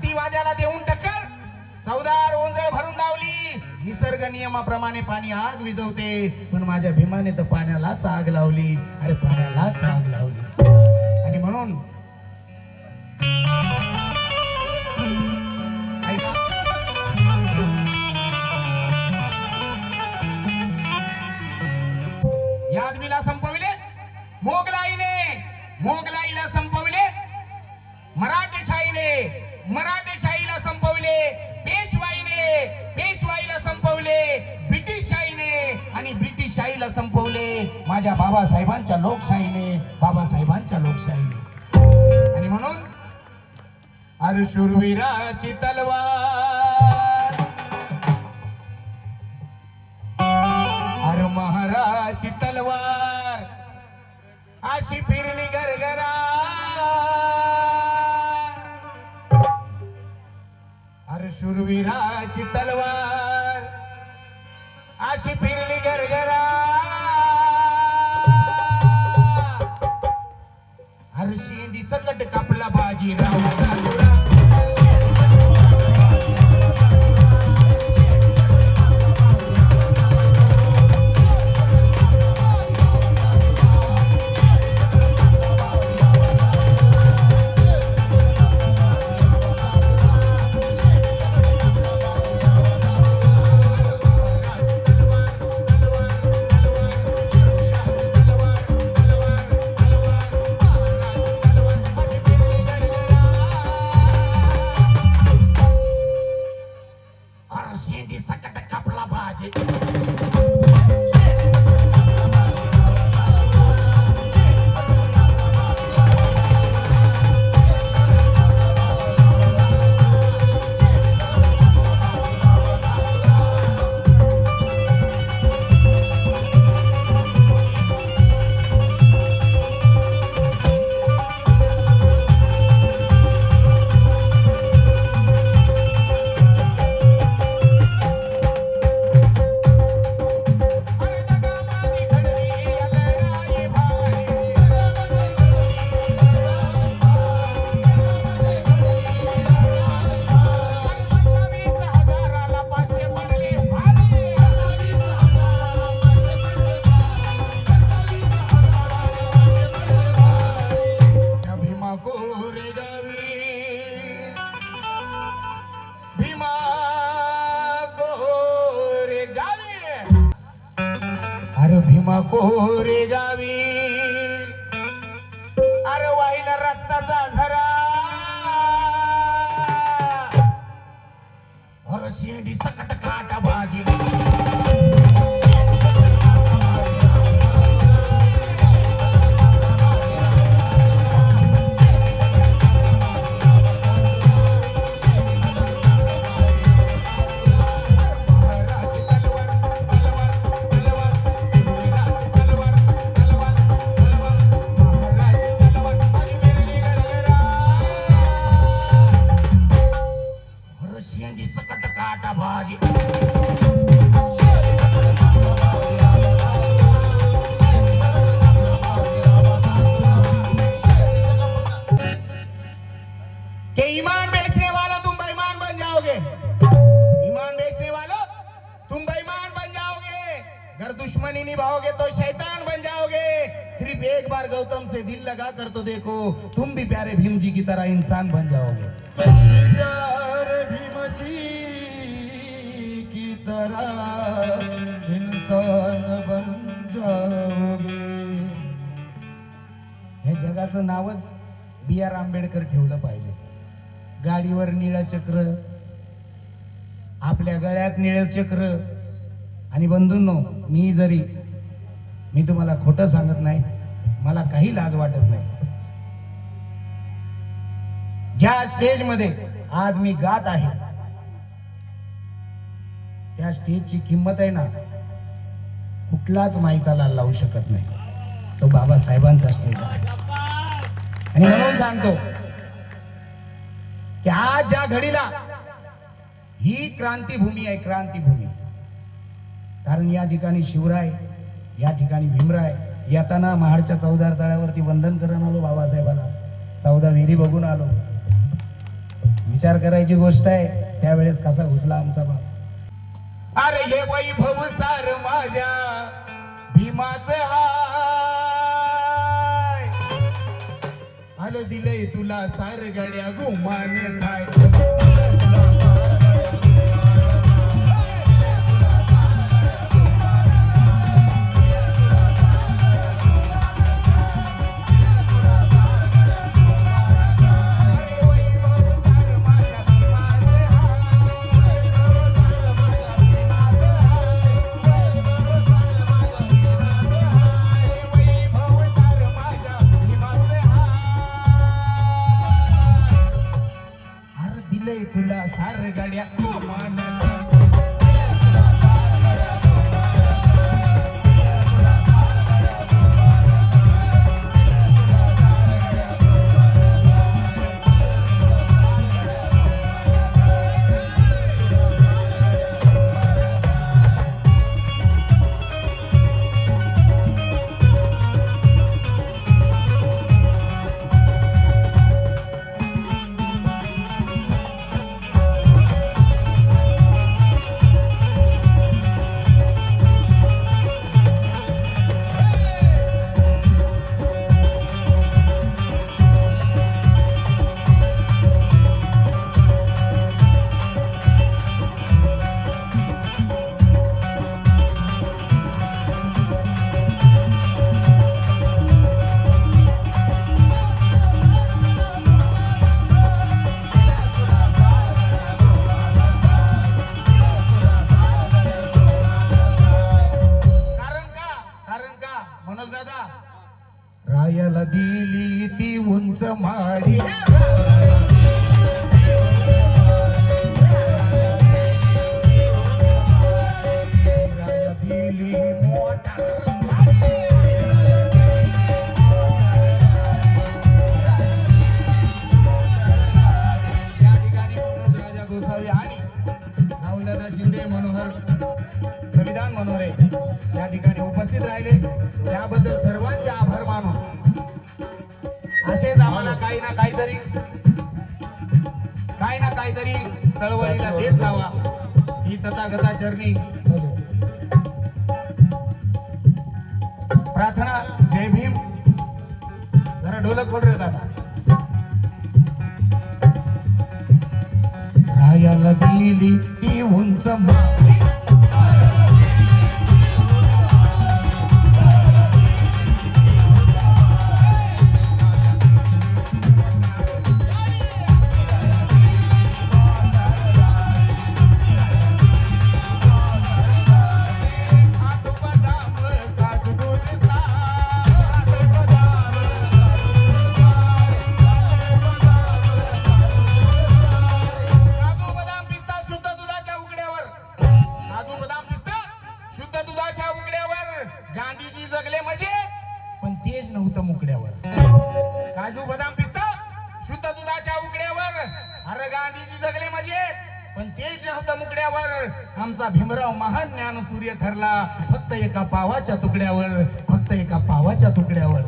अतिवाद्याला देऊन टक्कर चौदार ओंजळ भरून धावली. निसर्ग नियमाप्रमाणे पाणी आग विझवते, पण माझ्या भीमाने तर पाण्यालाच आग लावली. अरे पाण्यालाच आग लावली. आणि म्हणून यादवीला संपविले, मोगलाईला संपविले, मराठेशाहीला संपविले, पेशवाईला संपवले, ब्रिटिशशाहीने आणि ब्रिटिशशाहीला संपवले माझ्या बाबासाहेबांच्या लोकशाहीने. आणि म्हणून अरे शूरवीराची तलवार, अरे महाराजची तलवार अशी फिरली गरगरा. अरे शूरवीराची तलवार अशी फिरली गरगरा. अरे शेंडी सकट कापला बाजीराव राजुरा. भीमा कोरे गावी अरे वाहिला रक्ताचा झरा. अरे शेंडी सकट काटा बाजी. ईमान बेचने वालों तुम बेईमान बन जाओगे. ईमान बेचने वालों तुम बेईमान बन जाओगे. अगर दुश्मनी निभाओगे तो शैतान बन जाओगे. सिर्फ एक बार गौतम से दिल लगा कर तो देखो, तुम भी प्यारे भीम जी की तरह इंसान बन जाओगे. प्यारे भीम जी की तरह इंसान बन जाओगे. हे जगाचं नावच बी.आर. आंबेडकर ठेवलं पाहिजे. गाडीवर निळं चक्र, आपल्या गळ्यात निळं चक्र. आणि बंधूंनो, मी तुम्हाला खोटं सांगत नाही, मला काही लाज वाटत नाही. ज्या स्टेज मध्ये आज मी गात आहे त्या स्टेजची किंमत आहे ना, कुठलाच माईचा लाल लावू शकत नाही. तो बाबासाहेबांचा स्टेज आहे. आणि म्हणून सांगतो की आज ज्या घडीला ही क्रांतीभूमी आहे, क्रांतीभूमी. कारण या ठिकाणी शिवराय, या ठिकाणी भीमराय. येताना महाडच्या 14 तळ्यावरती वंदन करून आलो बाबासाहेबांना, 14 विहिरी बघून आलो. विचार करायची गोष्ट आहे त्यावेळेस कसा घुसला आमचा बाप. अरे हे वैभव सार माझ्या भीमाचं हाय, आलं दिलंय तुला सार गड्या गुमान खाय. तुला सार गाड्या गुमान रायाला दिली ती उंच माडी, राया दिली मोठा या ठिकाणी राजा गोसावी आणि राहुलदादा शिंदे मनोहर संविधान मनोहरे या ठिकाणी उपस्थित राहिले त्याबद्दल सर्वांचे आभार मानून असेच आम्हाला काही ना काहीतरी चळवळीला देत जावा ही तथागता चरणी प्रार्थना. जय भीम. जरा ढोलक बोल रे दादा. रायाला दिली ती उंच माडी, गांधीजी जगले म्हणजे पण तेज नव्हतं मुकड्यावर. काजू बदाम पिस्ता शुद्ध दुधाच्या उकड्यावर. अरे गांधीजी जगले म्हणजे पण तेज नव्हतं मुकड्यावर. आमचा भीमराव महान ज्ञान सूर्य ठरला फक्त एका पावाच्या तुकड्यावर, फक्त एका पावाच्या तुकड्यावर.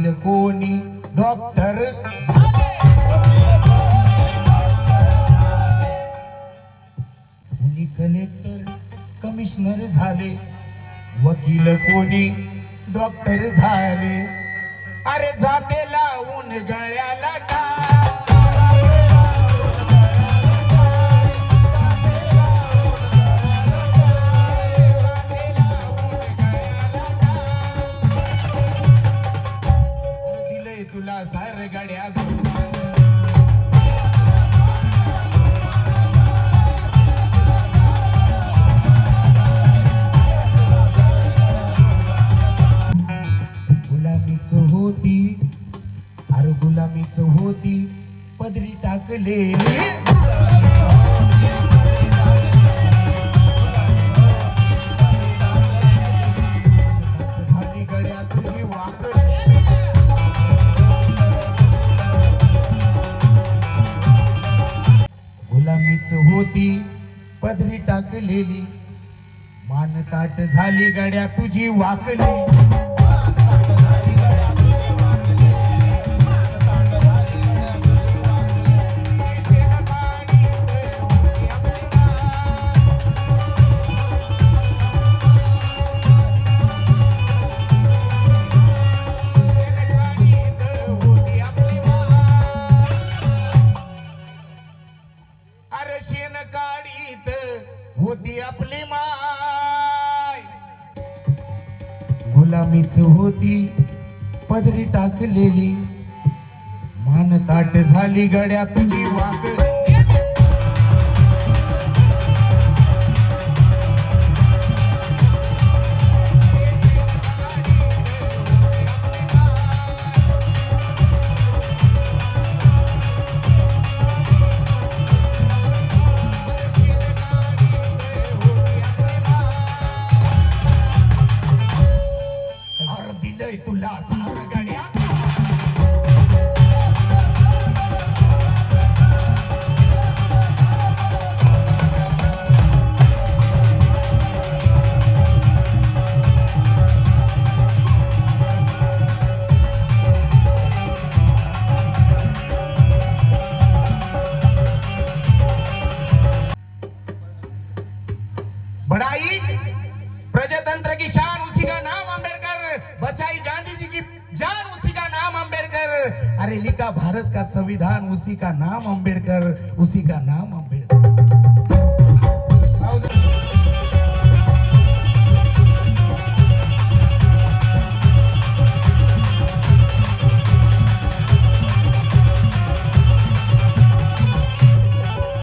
वकील कोणी डॉक्टर झाले. कोणी कलेक्टर कमिशनर झाले, वकील कोणी डॉक्टर झाले. अरे जाते लावून गळ्याला टाळ, दिलंय तुला सार गड्या होती. अरे गुलामीच होती पदरी टाकलेली, झाली गड्या तुझी वाकडी. गुलामीच होती पदरी टाकलेली, मान ताट झाली गड्या तुझी वाकली. काढीत होती आपली माय, गुलामीच होती पदरी टाकलेली, मान ताट झाली गड्या तुझी वाकडी. तुला सार गड्या बड़ाई प्रजातंत्र की शान उसी का नाम अम्बेडकर, बचाई गांधी जी की जान उसी का नाम अम्बेडकर. अरे लिखा भारत का संविधान उसी का नाम अम्बेडकर, उसी का नाम अम्बेडकर.